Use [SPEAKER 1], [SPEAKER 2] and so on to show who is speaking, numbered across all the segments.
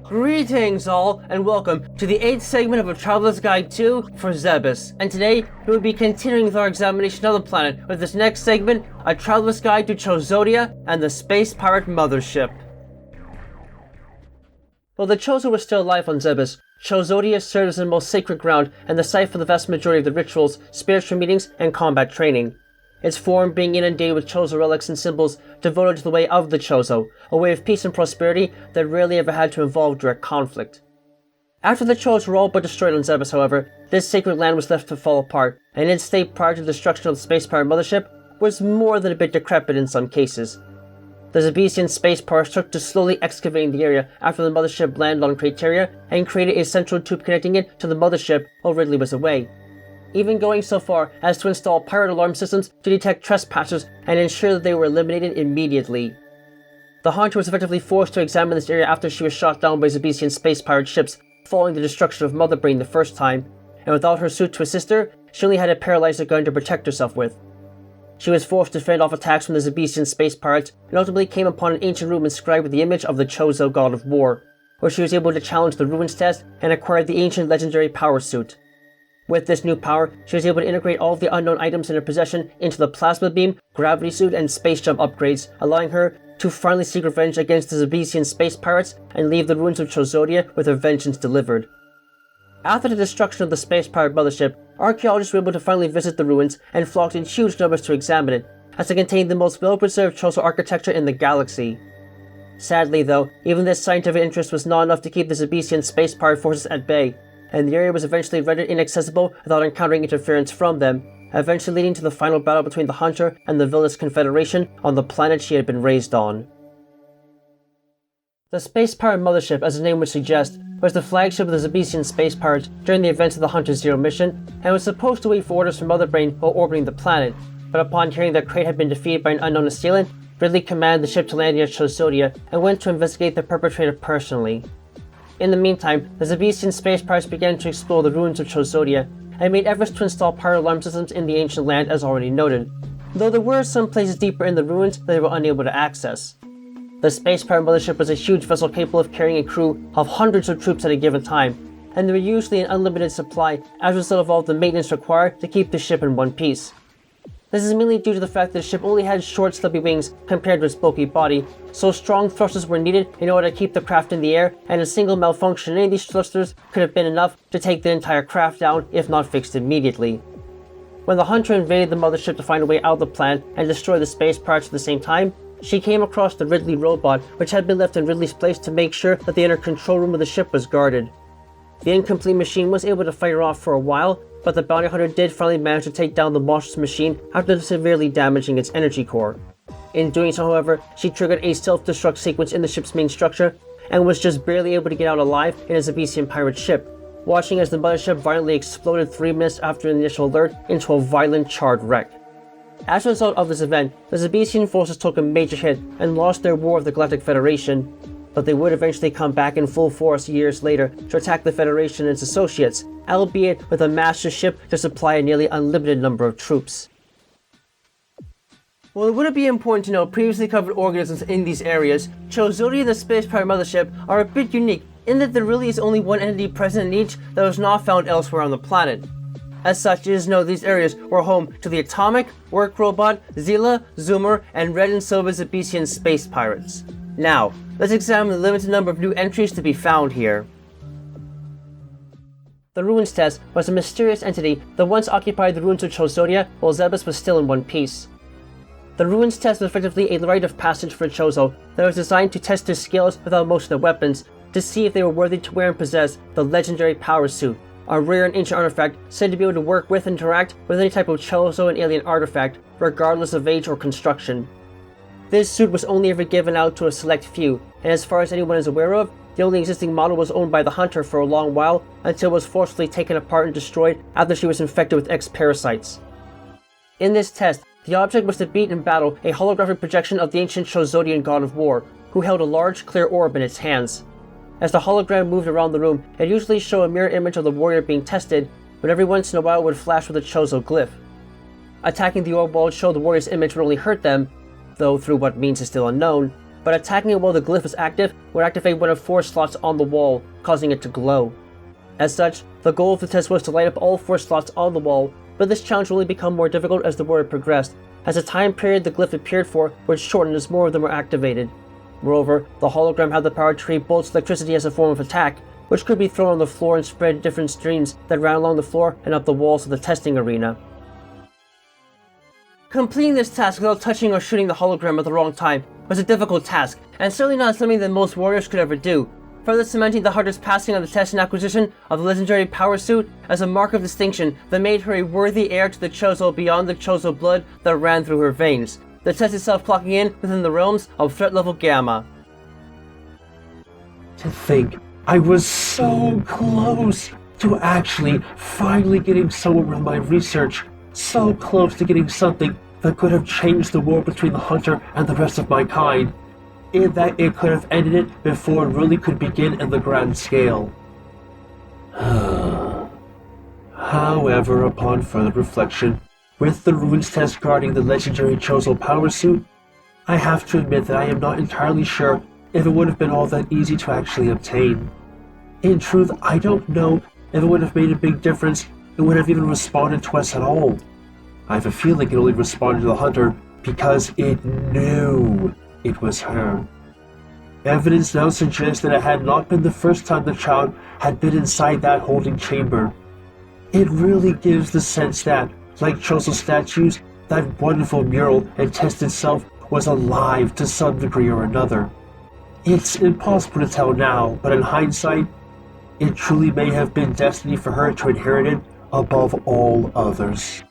[SPEAKER 1] Greetings all, and welcome to the 8th segment of A Traveler's Guide 2 for Zebes. And today, we will be continuing with our examination of the planet with this next segment, A Traveler's Guide to Chozodia and the Space Pirate Mothership. While the Chozo were still alive on Zebes, Chozodia served as the most sacred ground and the site for the vast majority of the rituals, spiritual meetings, and combat training. Its form being inundated with Chozo relics and symbols devoted to the way of the Chozo, a way of peace and prosperity that rarely ever had to involve direct conflict. After the Chozo were all but destroyed on Zebes, however, this sacred land was left to fall apart, and its state prior to the destruction of the Space Pirate Mothership was more than a bit decrepit in some cases. The Zebesian Space Pirates took to slowly excavating the area after the Mothership landed on Crateria and created a central tube connecting it to the Mothership while Ridley was away, even going so far as to install pirate alarm systems to detect trespassers and ensure that they were eliminated immediately. The Hunter was effectively forced to examine this area after she was shot down by Zebesian Space Pirate ships following the destruction of Mother Brain the first time, and without her suit to assist her, she only had a paralyzer gun to protect herself with. She was forced to fend off attacks from the Zebesian Space Pirates and ultimately came upon an ancient room inscribed with the image of the Chozo god of war, where she was able to challenge the ruins test and acquire the ancient legendary power suit. With this new power, she was able to integrate all of the unknown items in her possession into the plasma beam, gravity suit, and space jump upgrades, allowing her to finally seek revenge against the Zebesian Space Pirates and leave the ruins of Chozodia with her vengeance delivered. After the destruction of the Space Pirate Mothership, archaeologists were able to finally visit the ruins and flocked in huge numbers to examine it, as it contained the most well-preserved Chozo architecture in the galaxy. Sadly though, even this scientific interest was not enough to keep the Zebesian Space Pirate forces at bay, and the area was eventually rendered inaccessible without encountering interference from them, eventually leading to the final battle between the Hunter and the villainous Confederation on the planet she had been raised on. The Space Pirate Mothership, as the name would suggest, was the flagship of the Zebesian Space Pirates during the events of the Hunter Zero mission, and was supposed to wait for orders from Mother Brain while orbiting the planet, but upon hearing that Crate had been defeated by an unknown assailant, Ridley commanded the ship to land near Chozodia and went to investigate the perpetrator personally. In the meantime, the Zebesian Space Pirates began to explore the ruins of Chozodia, and made efforts to install pirate alarm systems in the ancient land as already noted, though there were some places deeper in the ruins that they were unable to access. The Space Pirate Mothership was a huge vessel capable of carrying a crew of hundreds of troops at a given time, and they were usually an unlimited supply as a result of all the maintenance required to keep the ship in one piece. This is mainly due to the fact that the ship only had short stubby wings compared to its bulky body, so strong thrusters were needed in order to keep the craft in the air, and a single malfunction in any of these thrusters could have been enough to take the entire craft down if not fixed immediately. When the Hunter invaded the Mothership to find a way out of the planet and destroy the Space Pirates at the same time, she came across the Ridley robot, which had been left in Ridley's place to make sure that the inner control room of the ship was guarded. The incomplete machine was able to fight her off for a while, but the bounty hunter did finally manage to take down the monstrous machine after severely damaging its energy core. In doing so, however, she triggered a self-destruct sequence in the ship's main structure, and was just barely able to get out alive in a Zebesian pirate ship, watching as the mothership violently exploded 3 minutes after the initial alert into a violent charred wreck. As a result of this event, the Zebesian forces took a major hit and lost their war with the Galactic Federation, but they would eventually come back in full force years later to attack the Federation and its associates, albeit with a master ship to supply a nearly unlimited number of troops. While it wouldn't be important to know previously covered organisms in these areas, Chozodia and the Space Pirate Mothership are a bit unique in that there really is only one entity present in each that was not found elsewhere on the planet. As such, it is known these areas were home to the Atomic, Work Robot, Zila, Zoomer, and Red and Silver Zebesian Space Pirates. Now, let's examine the limited number of new entries to be found here. The Ruins Test was a mysterious entity that once occupied the ruins of Chozodia while Zebes was still in one piece. The Ruins Test was effectively a rite of passage for Chozo that was designed to test their skills without most of their weapons, to see if they were worthy to wear and possess the legendary power suit, a rare and ancient artifact said to be able to work with and interact with any type of Chozo and alien artifact, regardless of age or construction. This suit was only ever given out to a select few, and as far as anyone is aware of, the only existing model was owned by the Hunter for a long while, until it was forcibly taken apart and destroyed after she was infected with X-parasites. In this test, the object was to beat in battle a holographic projection of the ancient Chozodian god of war, who held a large clear orb in its hands. As the hologram moved around the room, it usually showed a mirror image of the warrior being tested, but every once in a while it would flash with a Chozo glyph. Attacking the orb while it showed the warrior's image would only hurt them, though through what means is still unknown, but attacking it while the glyph is active would activate one of 4 slots on the wall, causing it to glow. As such, the goal of the test was to light up all 4 slots on the wall, but this challenge will only become more difficult as the war progressed, as the time period the glyph appeared for would shorten as more of them were activated. Moreover, the hologram had the power to create bolts of electricity as a form of attack, which could be thrown on the floor and spread in different streams that ran along the floor and up the walls of the testing arena. Completing this task without touching or shooting the hologram at the wrong time was a difficult task, and certainly not something that most warriors could ever do, further cementing the hunter's passing on the test and acquisition of the legendary power suit as a mark of distinction that made her a worthy heir to the Chozo beyond the Chozo blood that ran through her veins, the test itself clocking in within the realms of threat level Gamma.
[SPEAKER 2] To think, I was so close to actually finally getting somewhere with my research, so close to getting something that could have changed the war between the hunter and the rest of my kind, in that it could have ended it before it really could begin in the grand scale. However, upon further reflection, with the ruins test guarding the legendary Chozo power suit, I have to admit that I am not entirely sure if it would have been all that easy to actually obtain. In truth, I don't know if it would have made a big difference, it would have even responded to us at all. I have a feeling it only responded to the hunter because it knew it was her. Evidence now suggests that it had not been the first time the child had been inside that holding chamber. It really gives the sense that, like Chozo statues, that wonderful mural and test itself was alive to some degree or another. It's impossible to tell now, but in hindsight, it truly may have been destiny for her to inherit it above all others.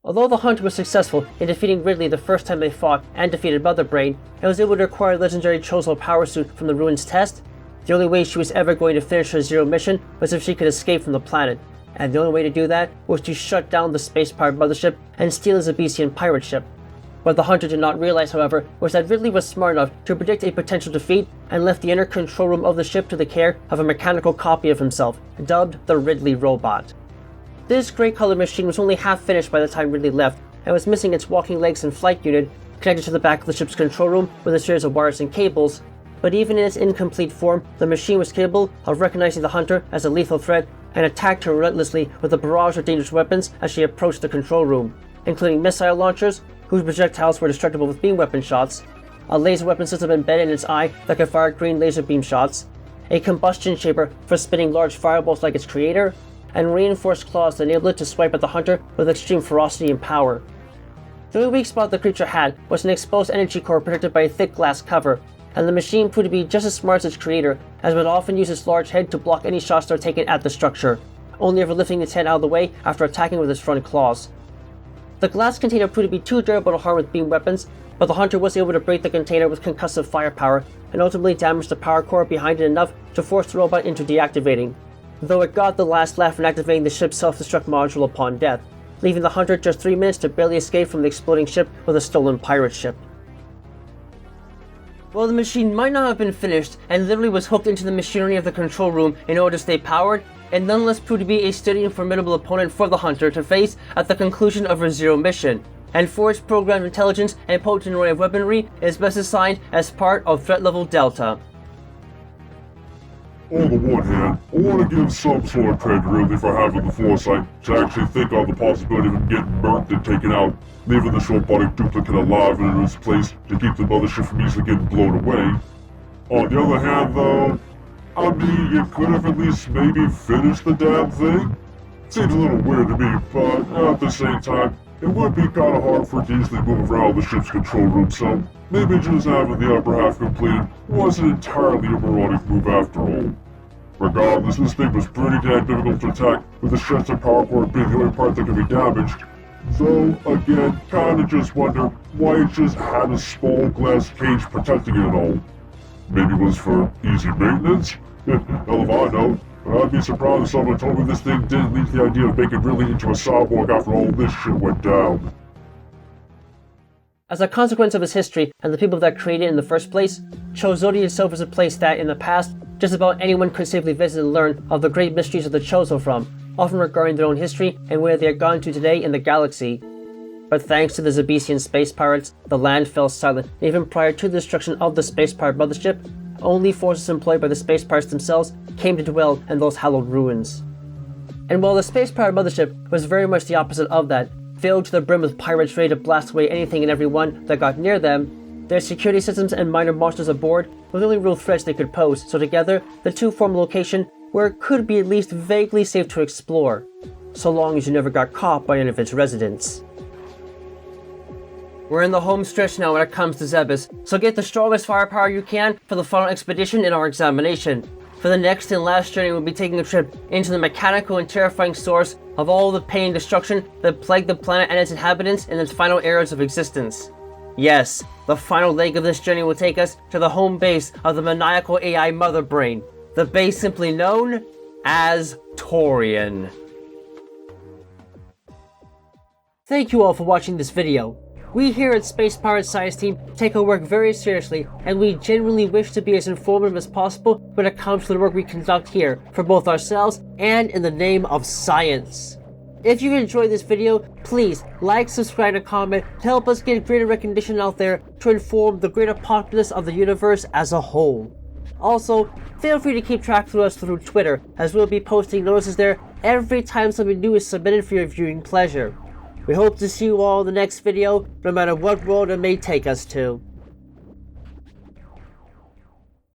[SPEAKER 1] Although the hunter was successful in defeating Ridley the first time they fought and defeated Mother Brain, and was able to acquire the legendary Chozo power suit from the ruins test, the only way she was ever going to finish her Zero mission was if she could escape from the planet, and the only way to do that was to shut down the space pirate mothership and steal a Zebesian pirate ship. What the hunter did not realize, however, was that Ridley was smart enough to predict a potential defeat and left the inner control room of the ship to the care of a mechanical copy of himself, dubbed the Ridley robot. This grey-colored machine was only half finished by the time Ridley left, and was missing its walking legs and flight unit, connected to the back of the ship's control room with a series of wires and cables, but even in its incomplete form, the machine was capable of recognizing the hunter as a lethal threat and attacked her relentlessly with a barrage of dangerous weapons as she approached the control room, including missile launchers, whose projectiles were destructible with beam weapon shots, a laser weapon system embedded in its eye that could fire green laser beam shots, a combustion chamber for spitting large fireballs like its creator, and reinforced claws that enabled it to swipe at the hunter with extreme ferocity and power. The only weak spot the creature had was an exposed energy core protected by a thick glass cover, and the machine proved to be just as smart as its creator, as it would often use its large head to block any shots that were taken at the structure, only ever lifting its head out of the way after attacking with its front claws. The glass container proved to be too durable to harm with beam weapons, but the hunter was able to break the container with concussive firepower and ultimately damage the power core behind it enough to force the robot into deactivating, though it got the last laugh in activating the ship's self-destruct module upon death, leaving the hunter just 3 minutes to barely escape from the exploding ship with a stolen pirate ship. While the machine might not have been finished and literally was hooked into the machinery of the control room in order to stay powered, it nonetheless proved to be a sturdy and formidable opponent for the hunter to face at the conclusion of her Zero mission, and for its programmed intelligence and potent array of weaponry is best assigned as part of threat level Delta.
[SPEAKER 3] On the one hand, I want to give some sort of credit to Ridley for having the foresight to actually think on the possibility of him getting burnt and taken out, leaving this robotic duplicate alive and in its place to keep the mothership from easily getting blown away. On the other hand, though, I mean, you could have at least maybe finished the damn thing. Seems a little weird to me, but at the same time, it would be kind of hard for it to easily move around the ship's control room, so maybe just having the upper half completed wasn't entirely a moronic move after all. Regardless, this thing was pretty damn difficult to attack, with the strength and power core being the only part that could be damaged. Though, again, kinda just wonder why it just had a small glass cage protecting it all. Maybe it was for easy maintenance? Hell if I know, but I'd be surprised if someone told me this thing didn't lead to the idea of making Ridley into a cyborg after all this shit went down.
[SPEAKER 1] As a consequence of its history and the people that created it in the first place, Chozodia itself is a place that, in the past, just about anyone could safely visit and learn of the great mysteries of the Chozo from, often regarding their own history and where they are gone to today in the galaxy. But thanks to the Zebesian space pirates, the land fell silent. Even prior to the destruction of the space pirate mothership, only forces employed by the space pirates themselves came to dwell in those hallowed ruins. And while the space pirate mothership was very much the opposite of that, filled to the brim with pirates ready to blast away anything and everyone that got near them, their security systems and minor monsters aboard were the only real threats they could pose, so together, the two form a location where it could be at least vaguely safe to explore, so long as you never got caught by any of its residents. We're in the home stretch now when it comes to Zebes, so get the strongest firepower you can for the final expedition in our examination. For the next and last journey, we'll be taking a trip into the mechanical and terrifying source of all the pain and destruction that plagued the planet and its inhabitants in its final eras of existence. Yes, the final leg of this journey will take us to the home base of the maniacal AI Mother Brain, the base simply known as Torian. Thank you all for watching this video. We here at Space Pirates Science Team take our work very seriously, and we genuinely wish to be as informative as possible when it comes to the work we conduct here, for both ourselves and in the name of science. If you enjoyed this video, please like, subscribe, and comment to help us get greater recognition out there to inform the greater populace of the universe as a whole. Also, feel free to keep track of us through Twitter, as we'll be posting notices there every time something new is submitted for your viewing pleasure. We hope to see you all in the next video, no matter what world it may take us to.